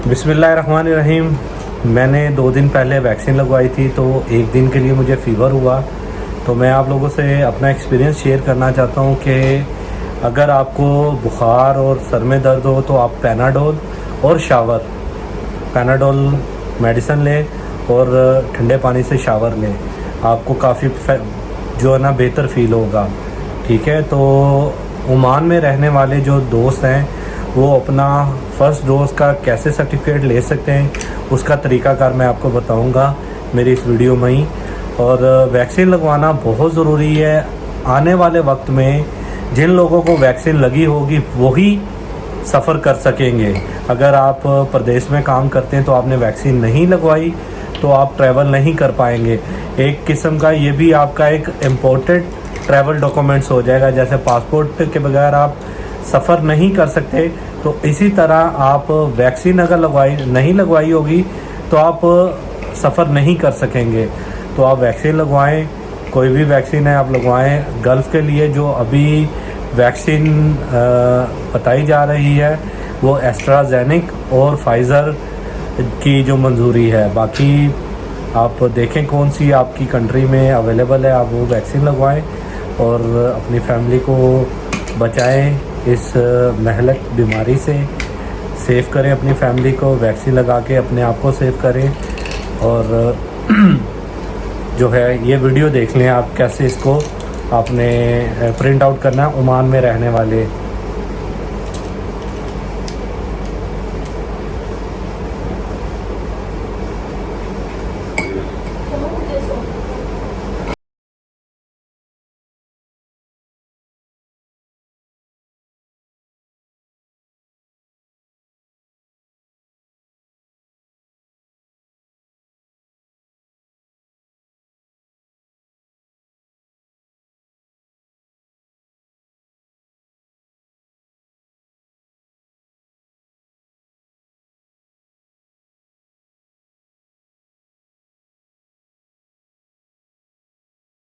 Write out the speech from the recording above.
बिस्मिल्लाहिर्रहमानिर्रहीम। मैंने 2 दिन पहले वैक्सीन लगवाई थी, तो 1 दिन के लिए मुझे फ़ीवर हुआ। तो मैं आप लोगों से अपना एक्सपीरियंस शेयर करना चाहता हूँ कि अगर आपको बुखार और सर में दर्द हो तो आप पैनाडोल मेडिसिन लें और ठंडे पानी से शावर लें। आपको काफ़ी जो है ना बेहतर फ़ील होगा। ठीक है, तो ओमान में रहने वाले जो दोस्त हैं वो अपना फर्स्ट डोज़ का कैसे सर्टिफिकेट ले सकते हैं, उसका तरीक़ाकार मैं आपको बताऊंगा मेरी इस वीडियो में ही। और वैक्सीन लगवाना बहुत ज़रूरी है। आने वाले वक्त में जिन लोगों को वैक्सीन लगी होगी वही सफ़र कर सकेंगे। अगर आप प्रदेश में काम करते हैं तो आपने वैक्सीन नहीं लगवाई तो आप ट्रैवल नहीं कर पाएंगे। एक किस्म का ये भी आपका एक इम्पोर्टेड ट्रैवल डॉक्यूमेंट्स हो जाएगा। जैसे पासपोर्ट के बगैर आप सफ़र नहीं कर सकते, तो इसी तरह आप वैक्सीन अगर नहीं लगवाई होगी तो आप सफ़र नहीं कर सकेंगे। तो आप वैक्सीन लगवाएं, कोई भी वैक्सीन है आप लगवाएं। गल्फ़ के लिए जो अभी वैक्सीन बताई जा रही है वो एस्ट्राजेनिक और फाइज़र की जो मंजूरी है। बाकी आप देखें कौन सी आपकी कंट्री में अवेलेबल है, आप वो वैक्सीन लगवाएं और अपनी फैमिली को बचाएं इस महलक बीमारी से। सेव करें अपनी फैमिली को, वैक्सीन लगा के अपने आप को सेव करें। और जो है ये वीडियो देख लें आप कैसे इसको आपने प्रिंट आउट करना है ओमान में रहने वाले